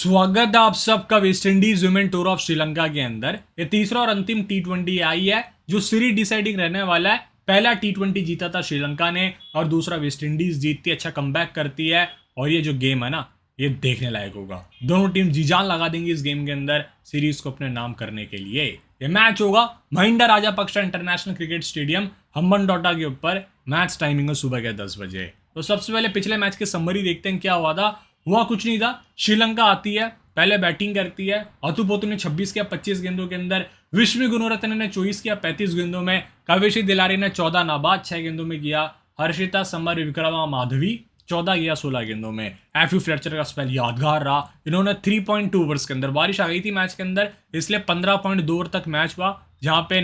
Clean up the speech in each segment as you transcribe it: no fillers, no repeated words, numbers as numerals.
स्वागत है आप सबका waste Indies women tour of Sri Lanka के अंदर। ये तीसरा और अंतिम टी20 आई है जो सीरीज डिसाइडिंग रहने वाला है। पहला टी20 जीता था श्रीलंका ने और दूसरा वेस्ट इंडीज जीतती है, अच्छा कमबैक करती है। और ये जो गेम है ना, ये देखने लायक होगा। दोनों टीम जी जान लगा देंगी इस गेम के अंदर सीरीज को अपने नाम करने के लिए। ये मैच होगा Mahinda Rajapaksa international cricket stadium Hambantota के ऊपर। मैच टाइमिंग है सुबह के 10 बजे। तो सबसे पहले पिछले मैच की समरी देखते हैं क्या हुआ था। हुआ कुछ नहीं था। श्रीलंका आती है, पहले बैटिंग करती है। अतुपोतु ने 26 किया 25 गेंदों के अंदर। विश्व गुणरत्न ने 24 किया 35 गेंदों में। कावेशी दिलारी ने 14 नाबाद 6 गेंदों में किया। हर्षिता समर विक्रमा माधवी 14 किया 16 गेंदों में। एफयू फ्लेचर का स्पेल यादगार रहा। इन्होंने 3.2 ओवर्स के अंदर, बारिश आ गई थी मैच के अंदर इसलिए 15.2 ओवर तक मैच हुआ, जहां पे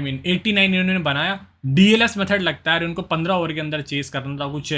89 इन्होंने बनाया। डीएलएस मेथड लगता है, उनको 15 ओवर के अंदर चेस करना था, कुछ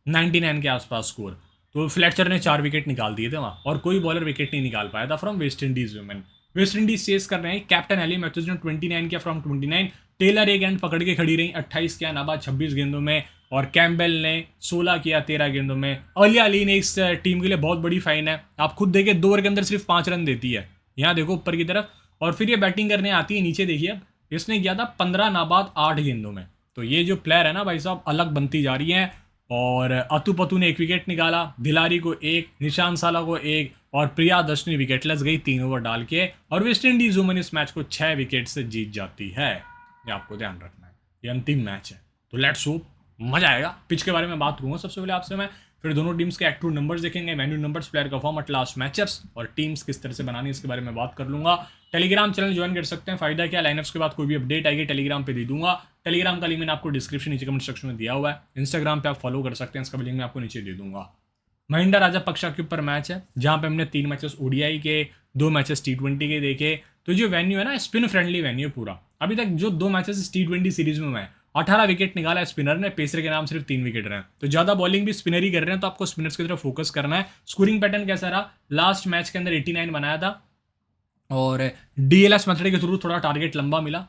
99 के आसपास स्कोर। तो फ्लेचर ने 4 विकेट निकाल दिए थे वहाँ, और कोई बॉलर विकेट नहीं निकाल पाया था from West Indies women. West Indies chase कर रहे हैं। कैप्टन एली मैथ्यूज ने 29 किया फ्रॉम 29। टेलर एक एंड पकड़ के खड़ी रही, 28 किया नाबाद 26 गेंदों में। और कैम्बेल ने 16 किया 13 गेंदों में। अलिया अली ने इस टीम के लिए बहुत बड़ी फाइन है, आप खुद देखिए 2 ओवर के अंदर सिर्फ 5 रन देती है। यहाँ देखो ऊपर की तरफ। और फिर ये बैटिंग करने आती है, नीचे देखिए अब इसने किया था 15 नाबाद 8 गेंदों में। तो ये जो प्लेयर है ना भाई साहब, अलग बनती जा रही हैं। और अतुपतु ने 1 विकेट निकाला, दिलारी को 1, निशान साला को 1 और प्रिया दर्शनी विकेटलेस गई 3 ओवर डाल के। और वेस्ट इंडीज वुमेन इस मैच को 6 विकेट से जीत जाती है। ये आपको ध्यान रखना है, ये अंतिम मैच है। तो लेट्स होप मजा आएगा। पिच के बारे में बात करूंगा सबसे पहले आपसे मैं, फिर दोनों टीम्स के एक्टिव नंबर्स देखेंगे, मेन्यू नंबर्स, प्लेयर का फॉर्म, एट लास्ट मैचअप्स और टीम्स किस तरह से बनानी इसके बारे में बात कर लूंगा। टेलीग्राम चैनल ज्वाइन कर सकते हैं। फायदा क्या, लाइनअप्स के बाद कोई भी अपडेट आएगी टेलीग्राम पे दे दूंगा। टेलीग्राम का लिंक मैंने आपको डिस्क्रिप्शन नीचे कमेंट सेक्शन में दिया हुआ है। इंस्टाग्राम पे आप फॉलो कर सकते हैं, इसका भी लिंक मैं आपको नीचे दे दूंगा। महिंडा राजापक्षा के ऊपर मैच है, जहां पे हमने 3 मैचेस ओडीआई के, 2 मैचेस टी20 के देखे। तो जो वेन्यू है ना, स्पिन फ्रेंडली वेन्यू है पूरा। अभी तक जो 2 मैचेस टी20 सीरीज में हुए हैं, 18 विकेट निकाला स्पिनर ने, पेसर के नाम सिर्फ 3 विकेट रहे। तो ज्यादा बॉलिंग भी स्पिनर ही कर रहे हैं, तो आपको स्पिनर्स की तरफ फोकस करना है। स्कोरिंग पैटर्न कैसा रहा, लास्ट मैच के अंदर 89 बनाया था और डीएलएस मेथड के थ्रू थोड़ा टारगेट लंबा मिला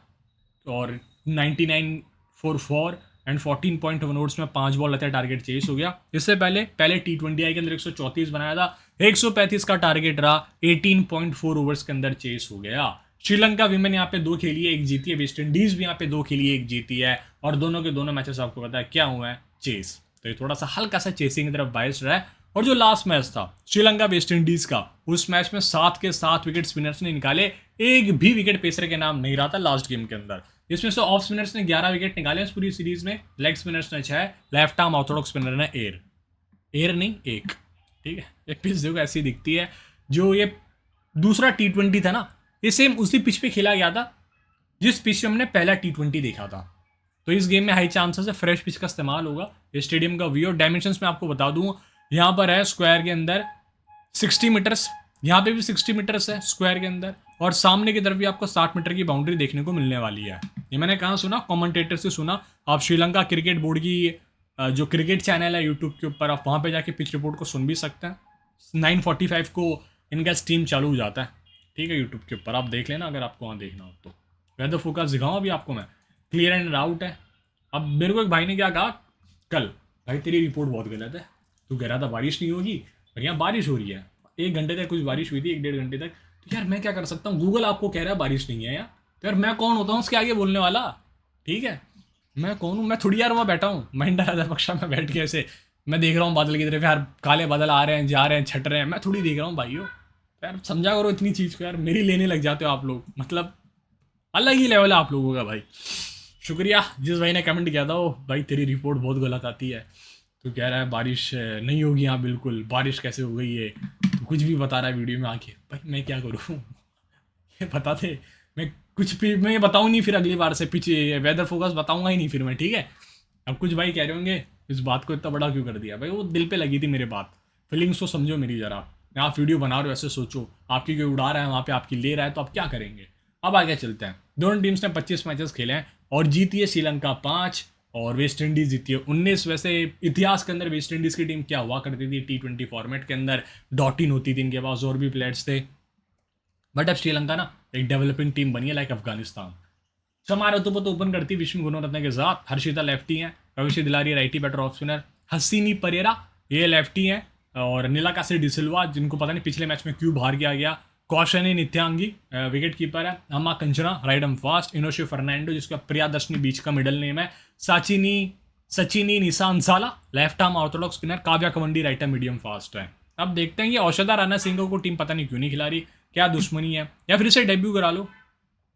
और 99 फॉर 4 एंड 14.1 ओवर्स में 5 बॉल रहता है, टारगेट चेस हो गया। इससे पहले टी20 आई के अंदर 134 बनाया था, 135 का टारगेट रहा, 18.4 ओवर्स के अंदर चेस हो गया। श्रीलंका विमेन यहाँ पे 2 खेली है, 1 जीती है। वेस्ट इंडीज भी यहाँ पे 2 खेली है, 1 जीती है। और दोनों के दोनों मैचेस आपको पता है क्या हुआ है, चेस। तो ये थोड़ा सा हल्का सा चेसिंग की तरफ बायस रहा है। और जो लास्ट मैच था श्रीलंका वेस्ट इंडीज का, उस मैच में 7 के 7 विकेट स्पिनर्स ने निकाले, एक भी विकेट पेसर के नाम नहीं रहा था लास्ट गेम के अंदर। इसमें से ऑफ स्पिनर्स ने 11 विकेट निकाले इस पूरी सीरीज में, लेग स्पिनर्स ने 6, लेफ्ट आर्म ऑर्थोडॉक्स स्पिनर ने एयर नहीं 1। ठीक है, ये पिच देखो ऐसी दिखती है। जो ये दूसरा टी20 था ना, ये सेम उसी पिच पे खेला गया था जिस पिच पे हमने पहला टी20 देखा था। तो इस गेम में हाई चांसेस है फ्रेश पिच का इस्तेमाल होगा। ये स्टेडियम का व्यू और डायमेंशंस में आपको बता दूं, यहाँ पर है स्क्वायर के अंदर 60 मीटर्स, यहाँ पे भी 60 मीटर्स है स्क्वायर के अंदर, और सामने की तरफ भी आपको 60 मीटर की बाउंड्री देखने को मिलने वाली है। ये मैंने कहाँ सुना, कमेंटेटर से सुना। आप श्रीलंका क्रिकेट बोर्ड की जो क्रिकेट चैनल है यूट्यूब के ऊपर, आप वहाँ पे जाके पिच रिपोर्ट को सुन भी सकते हैं। 9:45 को इनका स्ट्रीम चालू हो जाता है, ठीक है, यूट्यूब के ऊपर आप देख लेना अगर आपको वहाँ देखना हो तो। वेदर फोकस दिखाऊँ अभी आपको मैं, क्लियर एंड आउट है। अब मेरे को एक भाई ने क्या कहा कल, भाई तेरी रिपोर्ट बहुत गलत है, तू कह रहा था बारिश नहीं होगी और यहाँ बारिश हो रही है। 1 घंटे तक कुछ बारिश हुई थी, 1 डेढ़ घंटे तक। तो यार मैं क्या कर सकता हूँ, गूगल आपको कह रहा है बारिश नहीं है यार, तो यार मैं कौन होता हूँ उसके आगे बोलने वाला। ठीक है, मैं कौन हूँ, मैं थोड़ी यार वहाँ बैठा हूँ महिंडा राजापक्षा में बैठ के ऐसे मैं देख रहा हूँ बादल की तरफ, यार काले बादल आ रहे हैं जा रहे हैं छट रहे हैं, मैं थोड़ी देख रहा हूँ भाइयों। यार समझा करो इतनी चीज़ को यार, मेरी लेने लग जाते हो आप लोग, मतलब अलग ही लेवल है आप लोगों का भाई। शुक्रिया जिस भाई ने कमेंट किया था, वो भाई तेरी रिपोर्ट बहुत गलत आती है, तो कह रहा है बारिश नहीं होगी यहाँ बिल्कुल, बारिश कैसे हो गई है, तो कुछ भी बता रहा है वीडियो में आके। भाई मैं क्या करूँ ये बताते, मैं कुछ भी मैं ये बताऊँ नहीं, फिर अगली बार से पीछे वेदर फोकस बताऊँगा ही नहीं फिर मैं। ठीक है, अब कुछ भाई कह रहे होंगे इस बात को इतना बड़ा क्यों कर दिया, भाई वो दिल पे लगी थी मेरे बात, फीलिंग्स को समझो मेरी ज़रा। आप वीडियो बना रहे हो ऐसे सोचो, आपकी कोई उड़ा रहा है वहाँ पे आपकी ले रहा है, तो आप क्या करेंगे। अब आगे चलते हैं। दोनों टीम्स ने 25 मैचेस खेले हैं और जीती है श्रीलंका 5 और वेस्ट इंडीज जीती है 19। वैसे इतिहास के अंदर वेस्ट इंडीज की टीम क्या हुआ करती थी टी20 फॉर्मेट के अंदर, डॉट इन होती थी, इनके पास और भी प्लेयर्स थे। बट अब श्रीलंका ना एक डेवलपिंग टीम बनी है लाइक अफगानिस्तान। समार तो ओपन करती विश्व गुणरत्न के साथ, हर्षिता लेफ्टी हैं, Kavisha Dilhari righty batter off spinner, Hasini Perera ये लेफ्टी हैं, और नीलाकाशी डिसिल्वा, जिनको पता नहीं पिछले मैच में क्यों बाहर किया गया, कौशनी नित्यांगी विकेट कीपर है, Ama Kanchana right arm fast, Inoshi Fernando जिसका प्रियादर्शनी बीच का मिडल नेम है, Sachini Nisansala left arm orthodox spinner, Kavya Kavindi right arm medium fast है। अब देखते हैं कि औषधा राणा सिंह को टीम पता नहीं क्यों नहीं खिला रही, क्या दुश्मनी है, या फिर इसे डेब्यू करा लो।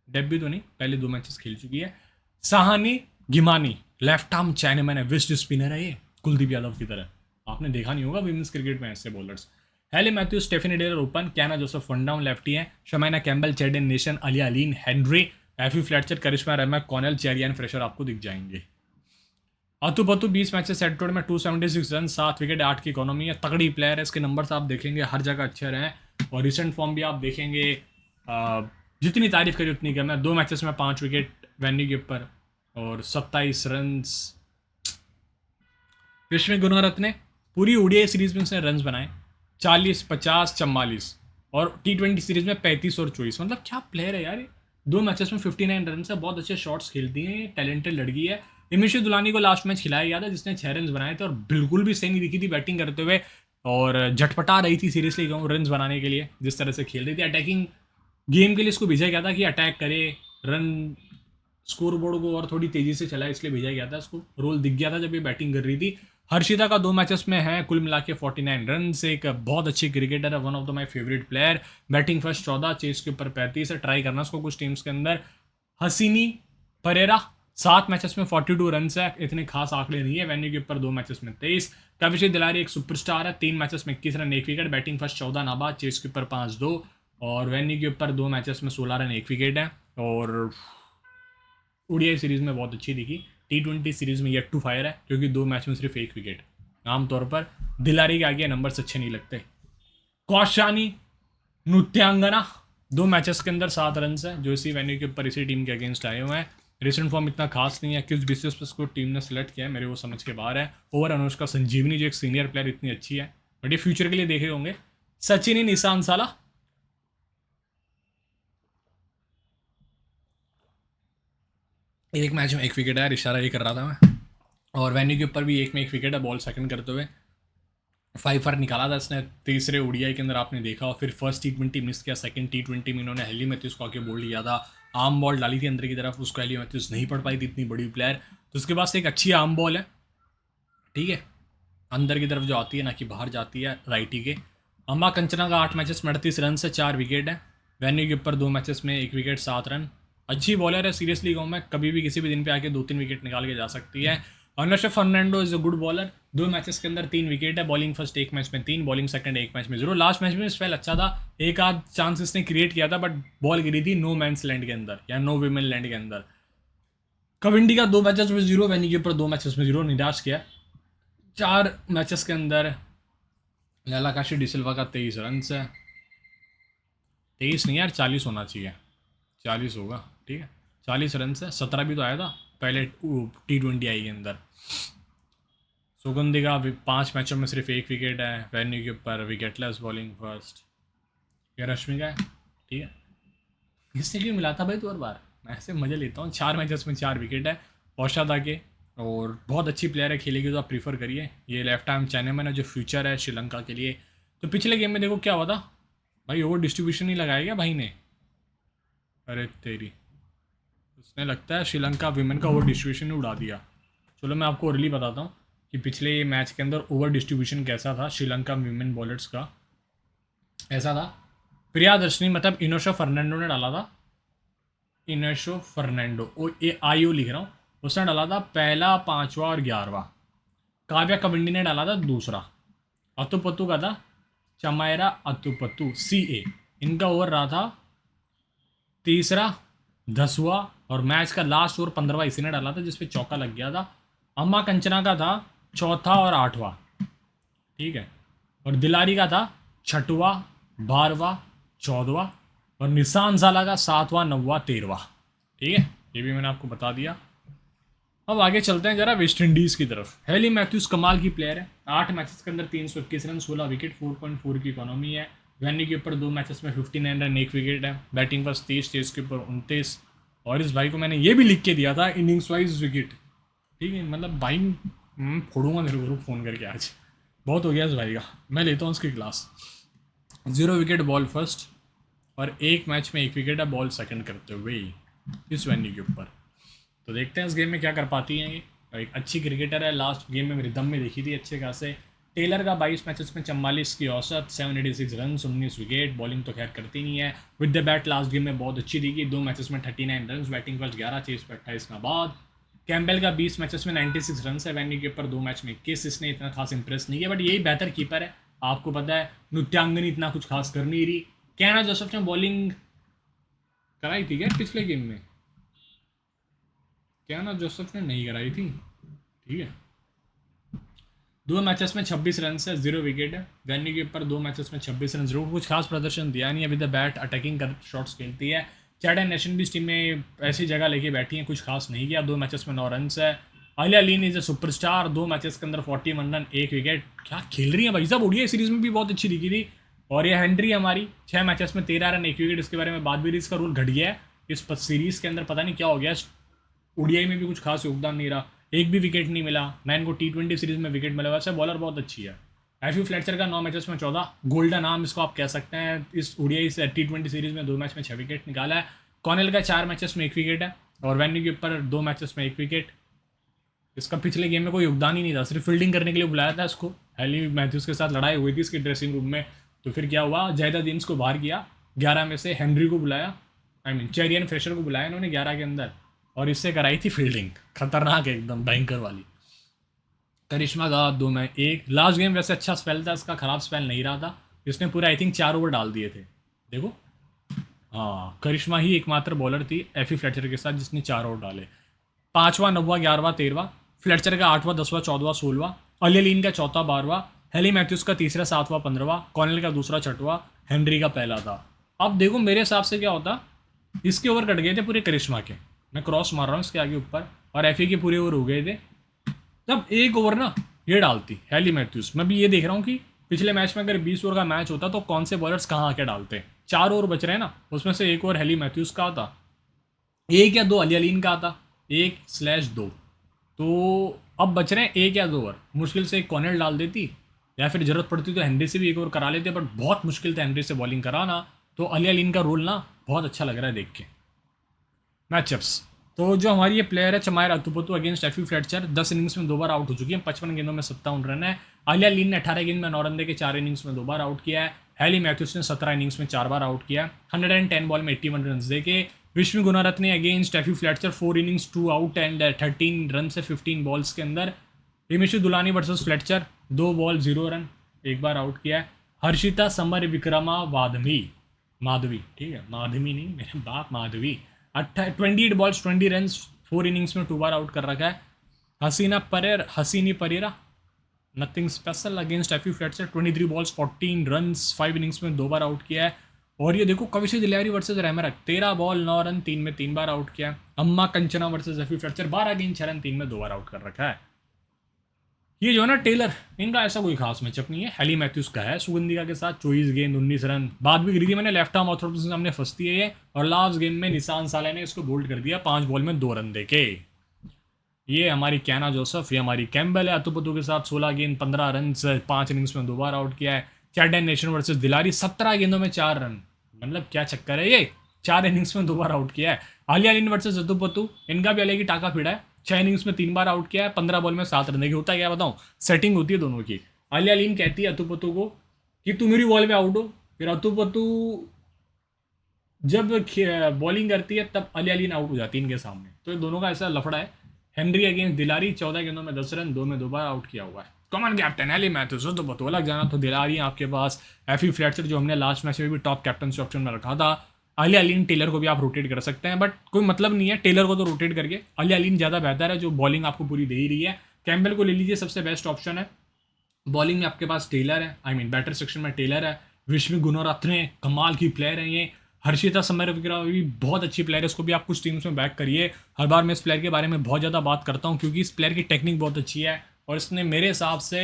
डेब्यू तो नहीं, पहले 2 मैचेस खेल चुकी है। साहानी गिमानी लेफ्ट आर्म चाइनामैन है, वेस्ट स्पिनर है ये, कुलदीप यादव की तरह। आपने देखा नहीं होगा विमेंस क्रिकेट में ऐसे बॉलर्स। हेले मैथ्यू, स्टेफनी डेलर ओपन, कैना जोसेफ वन डाउन लेफ्टी है, शमाइना कैम्बल, चेडन नेशन, अलिया अलीन, हेनरी, एफी फ्लेटचर, करिश्मा रेमा, कॉनेल, चेरियन फ्रेशर आपको दिख जाएंगे। अतुपतु 20 मैचेस सेट में 276 रन, 7 विकेट, 8 की इकोनॉमी है, तगड़ी प्लेयर है। इसके नंबर्स आप देखेंगे हर जगह अच्छे रहे हैं और रिसेंट फॉर्म भी आप देखेंगे, जितनी तारीफ करी उतनी कम है। 2 मैचेस में 5 विकेट वेन्यू के ऊपर और 27 रन। विश्व गुणरत्न ने पूरी ओडीआई सीरीज में उसने रन बनाए 40, 50, 44 और T20 सीरीज में 35 और 24। मतलब क्या प्लेयर है यार। 2 मैचेस में 59 रन से बहुत अच्छे शॉट्स खेलती हैं, टैलेंटेड लड़की है। इमिशी दुलानी को लास्ट मैच खिलाया गया था जिसने 6 रन बनाए थे और बिल्कुल भी सही नहीं दिखी थी बैटिंग करते हुए और झटपटा रही थी सीरियसली कहूँ रन बनाने के लिए, जिस तरह से खेल रही थी। अटैकिंग गेम के लिए इसको भेजा गया था कि अटैक करे, रन स्कोर बोर्ड को और थोड़ी तेजी से चला, इसलिए भेजा गया था। इसको रोल दिख गया था जब ये बैटिंग कर रही थी। हर्षिता का 2 मैचेस में है कुल मिला के 49 रन से, एक बहुत अच्छी क्रिकेटर है, one of the my favourite player. Batting first 14, chase के ऊपर 35 है, ट्राई करना उसको कुछ टीम्स के अंदर। हसीनी परेरा 7 मैचेस में 42 रन है, इतने खास आंकड़े नहीं है। वेन्यू के ऊपर 2 मैचेस में 23। कविशी दिलारी एक सुपरस्टार है, 3 मैचेस में 21 रन 1 विकेट, बैटिंग फर्स्ट 14 नाबाद, चेस के ऊपर 5-2 और वेन्यू के ऊपर 2 मैचेस में 16 रन 1 विकेट है। और ओडीआई सीरीज में बहुत अच्छी दिखी, T20 सीरीज में येट टू फायर है क्योंकि 2 मैच में सिर्फ 1 विकेट। आमतौर पर दिलारी के आगे नंबर्स अच्छे नहीं लगते। कौशानी नृत्यांगना 2 मैचेस के अंदर 7 रन है, जो इसी वेन्यू के ऊपर इसी टीम के अगेंस्ट आए हुए हैं। रिसेंट फॉर्म इतना खास नहीं है, किस बेसिस पर उसको टीम ने सेलेक्ट किया है मेरे वो समझ के बाहर है। ओवर अनुष्का संजीवनी जो एक सीनियर प्लेयर इतनी अच्छी है, बट ये फ्यूचर के लिए देखे होंगे। सचिनी निसांसाला एक मैच में 1 विकेट है, इशारा ये कर रहा था मैं। और वेन्यू के ऊपर भी 1 में 1 विकेट है, बॉल सेकंड करते हुए 5 रन निकाला था इसने तीसरे ओडीआई के अंदर, आपने देखा। और फिर फर्स्ट T20 मिस किया, सेकंड T20 में इन्होंने हेली मैथ्यूज को आके बोल लिया था, आर्म बॉल डाली थी अंदर की तरफ, उसको हेली मैथ्यूज नहीं पड़ पाई थी, इतनी बड़ी प्लेयर। तो उसके पास एक अच्छी आर्म बॉल है, ठीक है, अंदर की तरफ जो आती है ना कि बाहर जाती है राइटी के। अम्मा कंचना का 8 मैचेस में 38 रन से 4 विकेट है, वेन्यू के ऊपर 2 मैचेस में 1 विकेट 7 रन। अच्छी बॉलर है, सीरियसली कहूँ मैं, कभी भी किसी भी दिन पे आके 2-3 विकेट निकाल के जा सकती है। Anushka Fernando is a good bowler, 2 matches के अंदर 3 विकेट है, बॉलिंग फर्स्ट 1 मैच में 3, बॉलिंग सेकंड 1 मैच में 0। लास्ट मैच में स्पेल अच्छा था, एक आध चांस इसने क्रिएट किया था बट बॉल गिरी थी नो मैंस लैंड के अंदर या नो विमेन लैंड के अंदर। कविंडी का 2 मैचेस में 0, वेन्यू के ऊपर 2 मैचेस में 0 निराश किया। 4 मैचेस के अंदर नीलाकाशी डिसिल्वा का 23 रन है, 23 नहीं यार 40 होना चाहिए, 40 होगा, ठीक है, 40 रन से 17 भी तो आया था पहले T20 आई के अंदर। सुगंधी का 5 मैचों में सिर्फ 1 विकेट है, वेन्यू के ऊपर विकेटलेस, बॉलिंग फर्स्ट। ये रश्मि का है, ठीक है, इससे क्यों मिला था भाई तो हर बार मैं ऐसे मजे लेता हूँ। 4 मैचेस में 4 विकेट है औषधा के, और बहुत अच्छी प्लेयर है, खेलेगी तो आप प्रीफर करिए। ये लेफ्ट आर्म चाइनामैन है जो फ्यूचर है श्रीलंका के लिए। तो पिछले गेम में देखो क्या हुआ था भाई, ओवर डिस्ट्रीब्यूशन नहीं लगाया गया भाई ने, अरे तेरी, उसने लगता है श्रीलंका विमेन का ओवर डिस्ट्रीब्यूशन उड़ा दिया। चलो मैं आपको अर्ली बताता हूँ कि पिछले मैच के अंदर ओवर डिस्ट्रीब्यूशन कैसा था श्रीलंका विमेन बॉलर्स का। ऐसा था, प्रियादर्शनी मतलब इनोशा फर्नांडो ने डाला था, इनोशो फर्नांडो IO लिख रहा हूँ, उसने डाला था पहला, 5वां और 11वां। काव्या कविंडी ने डाला था दूसरा। अतुपतु का था चमायरा अतुपतु CA, इनका ओवर रहा था तीसरा, 10वां और मैच का लास्ट ओवर 15वां इसी ने डाला था जिसपे चौका लग गया था। अम्मा कंचना का था चौथा और 8वां, ठीक है, और दिलारी का था 6वां, 12वां, 14वां और निशान साला का 7वां, 9वां, 13वां, ठीक है, ये भी मैंने आपको बता दिया। अब आगे चलते हैं जरा वेस्ट इंडीज़ की तरफ। हेली मैथ्यूज कमाल की प्लेयर है, 8 मैचेस के अंदर 321 रन, 16 विकेट, 4.4 की इकोनॉमी है। वेन्यू के ऊपर 2 मैचेस में 59 रन 1 विकेट है, बैटिंग पर 23, चेस के ऊपर 29। और इस भाई को मैंने ये भी लिख के दिया था इनिंग्स वाइज विकेट, ठीक है, मतलब भाई फोड़ूंगा मेरे ग्रुप फ़ोन करके आज। बहुत हो गया इस भाई का, मैं लेता हूँ उसकी क्लास। 0 विकेट बॉल फर्स्ट, और एक मैच में 1 विकेट है बॉल सेकंड करते हुए इस वेन्यू के ऊपर। तो देखते हैं इस गेम में क्या कर पाती हैं ये। एक अच्छी क्रिकेटर है, लास्ट गेम में रिदम में देखी थी अच्छे खासे। टेलर का 22 मैचेस में 44 की औसत, 786 रन, 19 विकेट। बॉलिंग तो खैर करती नहीं है, with the bat last game में बहुत अच्छी दिखी, 2 मैचेस में 39 रन, बैटिंग फर्स्ट 11, चेस पे 28 का बाद। कैम्बेल का 20 मैचेस में 96 रन है, वेन्यू के ऊपर 2 मैच में 21, इसने इतना खास इंप्रेस नहीं किया, बट यही बेहतर कीपर है। आपको पता है नृत्यांगनी इतना कुछ खास कर नहीं रही। कैना जोसेफ ने बॉलिंग कराई थी क्या पिछले गेम में? कैना जोसेफ ने नहीं कराई थी, ठीक है। 2 मैचेस में 26 रन है, 0 विकेट है। वेन्यू के ऊपर 2 मैचेस में 26 रन, जरूर कुछ खास प्रदर्शन दिया नहीं। अभी द बैट अटैकिंग कर शॉट्स खेलती है। चैड एंड नेशन भी इस टीम में ऐसी जगह लेके बैठी हैं, कुछ खास नहीं किया। 2 मैचेस में 9 रन है। आलिया लीन इज अ सुपरस्टार, 2 मैचेस के अंदर 41 रन, 1 विकेट। क्या खेल रही है भाई साहब, ओडीआई सीरीज में भी बहुत अच्छी दिखी थी। और ये हेनरी हमारी 6 मैचेस में 13 रन, 1 विकेट। इसके बारे में बात भी, इसका रूल घट गया है इस सीरीज के अंदर, पता नहीं क्या हो गया। ओडीआई में भी कुछ खास योगदान नहीं रहा, एक भी विकेट नहीं मिला ना इनको। T20 सीरीज में विकेट मिला। वैसे बॉलर बहुत अच्छी है। एफी फ्लेचर का 9 मैचेस में 14, गोल्डन नाम इसको आप कह सकते हैं। इस ओडीआई से T20 सीरीज में 2 मैच में 6 विकेट निकाला है। कॉनेल का 4 मैचेस में 1 विकेट है, और वेन्यू के ऊपर 2 मैचेस में 1 विकेट। इसका पिछले गेम में कोई योगदान ही नहीं था, सिर्फ फील्डिंग करने के लिए बुलाया था इसको। हेली मैथ्यूज के साथ लड़ाई हुई थी इसकी ड्रेसिंग रूम में, तो फिर क्या हुआ, जैदा दिन्स को बाहर किया। 11 में से हेनरी को बुलाया, चेरियन फ्रेशर को बुलाया इन्होंने 11 के अंदर, और इससे कराई थी फील्डिंग, खतरनाक एकदम भयंकर वाली। करिश्मा का 2 में 1। लास्ट गेम वैसे अच्छा स्पेल था इसका, खराब स्पेल नहीं रहा था। इसने पूरा आई थिंक 4 ओवर डाल दिए थे, देखो। हाँ, करिश्मा ही एकमात्र बॉलर थी एफी फ्लेचर के साथ जिसने 4 ओवर डाले। 5वां, 9वां, 11वां, 13वां, फ्लेचर का 8वां, 10वां, 14वां, 16वां, अलियलीन का 4था, 12वां, हेली मैथ्यूज का 3रा, 7वां, 15वां, कॉर्नेल का 2रा, 6वां, हेनरी का पहला था। अब देखो मेरे हिसाब से क्या होता, इसके ओवर कट गए थे पूरे करिश्मा के, मैं क्रॉस मार रहा हूँ इसके आगे ऊपर, और एफी के पूरे ओवर हो गए थे। तब एक ओवर ना ये डालती हेली मैथ्यूज। मैं भी ये देख रहा हूँ कि पिछले मैच में अगर 20 ओवर का मैच होता तो कौन से बॉलर्स कहाँ आके डालते। 4 ओवर बच रहे हैं ना, उसमें से एक ओवर हेली मैथ्यूज का आता, एक या दो अलियालीन का आता, 1/2। तो अब बच रहे हैं 1 या 2 ओवर, मुश्किल से एक कॉर्नर डाल देती, या फिर जरूरत पड़ती तो हेनरी से भी एक ओवर करा लेते, बट बहुत मुश्किल था हेनरी से बॉलिंग कराना। तो अलियालीन का रोल ना बहुत अच्छा लग रहा है देख के। मैचअप्स, तो जो हमारी ये प्लेयर है चमायर अतुपतु अगेंस्ट एफी फ्लेचर, 10 इनिंग्स में 2 बार आउट हो चुकी है, 55 गेंदों में 57 रन है। आलिया लीन ने 18 गेंद में 9 रन देके 4 इनिंग्स में 2 बार आउट किया है। हैली मैथ्यूस ने 17 इनिंग्स में 4 बार आउट किया है, 110 बॉल में 81 रन देके। Vishmi Gunaratne against Afy Fletcher 4 innings 2 out and 13 run से 15 बॉल्स के अंदर। Himesha Dulani versus Fletcher, 2 ball 0 run, 1 बार आउट किया है। हर्षिता समर विक्रमा वाधवी, माधवी, ठीक है, माधवी नहीं मेरे बाप, माधवी, 28 बॉल्स 20 रन, 4 इनिंग्स में 2 बार आउट कर रखा है। Hasini Perera, nothing special against Afy Fletcher, 23 balls 14 run, 5 innings में 2 बार आउट किया है। और ये देखो Kavisha Dilhari versus Ramharack, 13 ball 9 run, 3 में 3 बार आउट किया है। अम्मा कंचना वर्सेस एफी फ्लेचर, 12 गेंद 6 रन, 3 में 2 बार आउट कर रखा है। ये जो है ना टेलर, इनका ऐसा कोई खास मैचअप नहीं है। हेली मैथ्यूज का है सुगंधिका के साथ, 24 गेंद 19 रन। बात भी करी थी मैंने, लेफ्ट आर्म ऑर्थोडॉक्स के सामने फंसती है ये, और लास्ट गेम में निशान साले ने इसको बोल्ड कर दिया 5 बॉल में 2 रन देके। ये हमारी कैना जोसेफ, ये हमारी कैम्बल है अतुपतु के साथ, 16 गेंद 15 रन, 5 इनिंग्स में 2 बार आउट किया है। चैड एंड नेशन वर्सेस दिलारी, 17 गेंदों में 4 रन, मतलब क्या चक्कर है ये, 4 इनिंग्स में 2 बार आउट किया है। आलिया लिन वर्सेस अतुपतु, इनका भी अलग ही टाका फिड़ा है, 6 इनिंग्स में 3 बार आउट किया है, 15 बॉल में 7 रन देके। होता क्या बताऊँ, सेटिंग होती है दोनों की। आलिया लिन कहती है अतुपतु को कि तू मेरी बॉल पे आउट हो, फिर अतुपतु जब बॉलिंग करती है तब आलिया लिन आउट हो जाती है इनके सामने। तो ये दोनों का ऐसा लफड़ा है। हेनरी अगेंस्ट दिलारी, 14 गेंदों में 10 रन, 2 में 2 बार आउट किया हुआ है। कॉमन कैप्टन हेली मैथ्यूज, तो बतो अलग जाना तो दिलारी आपके पास। एफी फ्लेचर जो हमने लास्ट मैच में भी टॉप कैप्टन ऑप्शन में रखा था। आलिया लीन, टेलर को भी आप रोटेट कर सकते हैं, बट कोई मतलब नहीं है टेलर को तो रोटेट करके, आलिया लीन ज़्यादा बेहतर है जो बॉलिंग आपको पूरी दे ही रही है। कैम्बल को ले लीजिए, सबसे बेस्ट ऑप्शन है। बॉलिंग में आपके पास टेलर है, आई मीन बैटर सेक्शन में टेलर है। विश्व गुणरत्ने कमाल की प्लेयर है ये। हर्षिता समर विक्रा भी बहुत अच्छी प्लेयर है, इसको भी आप कुछ टीम्स में बैक करिए। हर बार मैं इस प्लेयर के बारे में बहुत ज़्यादा बात करता हूँ क्योंकि इस प्लेयर की टेक्निक बहुत अच्छी है, और इसने मेरे हिसाब से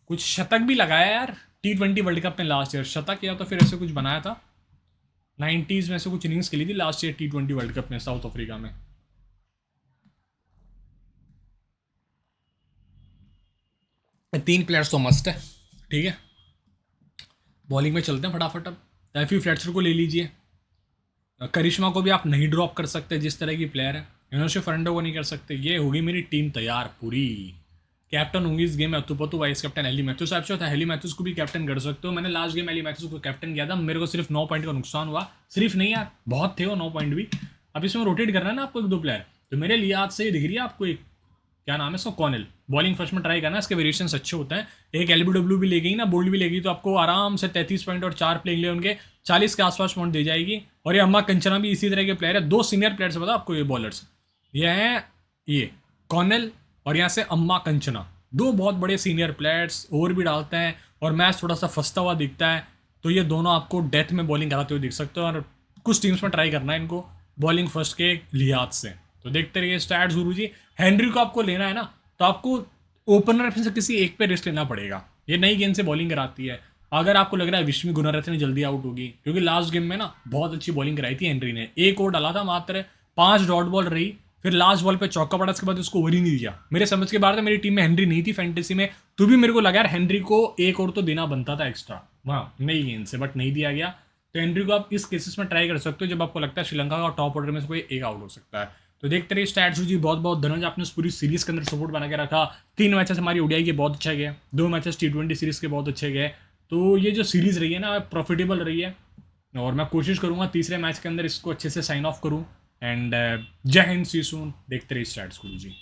कुछ शतक भी लगाया यार T20 वर्ल्ड कप में लास्ट ईयर। शतक या तो फिर ऐसे कुछ बनाया था, 90s में से कुछ इनिंग्स खेली थी last year T20 world cup में साउथ अफ्रीका में। तीन प्लेयर्स तो मस्ट है, ठीक है, बॉलिंग में चलते हैं फटाफट। अब तैफी फ्लेक्सर को ले लीजिए, करिश्मा को भी आप नहीं ड्रॉप कर सकते जिस तरह की प्लेयर है, यूनोशे फर्नांडो को नहीं कर सकते। ये होगी मेरी टीम तैयार पूरी। कैप्टन होंगी इस गेम में अतुपतु, वाइस कैप्टन एली मैथ्यूस। आपसे था हेली मैथ्यूस को भी कैप्टन कर सकते हो। मैंने लास्ट गेम एली मैथ्यूस को कैप्टन किया था, मेरे को सिर्फ 9 पॉइंट का नुकसान हुआ। सिर्फ नहीं यार, बहुत थे वो 9 पॉइंट भी। अब इसमें रोटेट करना है ना आपको 1-2 प्लेयर, तो मेरे लिए आज से ये दिख रही है आपको एक, क्या नाम है इसका, कॉर्नेल। बॉलिंग फर्स्ट में ट्राई करना, इसके वेरिएशंस अच्छे होते हैं। एक एलबीडब्ल्यू भी ले गई ना, बोल्ड भी ले गई, तो आपको आराम से 33 पॉइंट और 4 प्ले लिए उनके 40 के आसपास पॉइंट दे जाएगी। और ये अम्मा कंचना भी इसी तरह के प्लेयर है। 2 सीनियर प्लेयर्स बता आपको ये बॉलर्स, ये हैं ये कॉर्नेल और यहाँ से अम्मा कंचना, 2 बहुत बड़े सीनियर प्लेयर्स। ओवर भी डालते हैं और मैच थोड़ा सा फंसता हुआ दिखता है, तो ये दोनों आपको डेथ में बॉलिंग कराते हुए दिख सकते हो। और कुछ टीम्स में ट्राई करना है इनको बॉलिंग फर्स्ट के लिहाज से। तो देखते रहिए स्टैट्स गुरु जी। हेनरी को आपको लेना है ना, तो आपको ओपनर से किसी एक पे रिस्क लेना पड़ेगा। ये नई गेंद से बॉलिंग कराती है। अगर आपको लग रहा है विश्मी गुणरत्न जल्दी आउट होगी, क्योंकि लास्ट गेम में ना बहुत अच्छी बॉलिंग कराई थी हेनरी ने, एक ओवर डाला था मात्र, 5 डॉट बॉल रही, फिर लास्ट बॉल पे चौका पड़ा, उसके बाद उसको ओवर ही नहीं दिया। मेरे समझ के बाहर था, मेरी टीम में हेनरी नहीं थी फैंटेसी में, तो भी मेरे को लगा यार हेनरी को एक ओवर तो देना बनता था एक्स्ट्रा वहाँ नई गेंद से, बट नहीं दिया गया। तो हेनरी को आप इस केसेस में ट्राई कर सकते हो जब आपको लगता है श्रीलंका का टॉप ऑर्डर में से कोई एक आउट हो सकता है। तो देखते रहिए स्टैट्स जी। बहुत बहुत धन्यवाद, आपने उस पूरी सीरीज के अंदर सपोर्ट बना के रखा। 3 मैचेस हमारी ओडीआई के बहुत अच्छे गए, 2 मैचेस T20 सीरीज के बहुत अच्छे गए। तो ये जो सीरीज रही है ना, प्रॉफिटेबल रही है, और मैं कोशिश करूंगा तीसरे मैच के अंदर इसको अच्छे से साइन ऑफ करूं। एंड जय हिंद, सी सून। देखते रहिए स्टैट्स गुरु जी।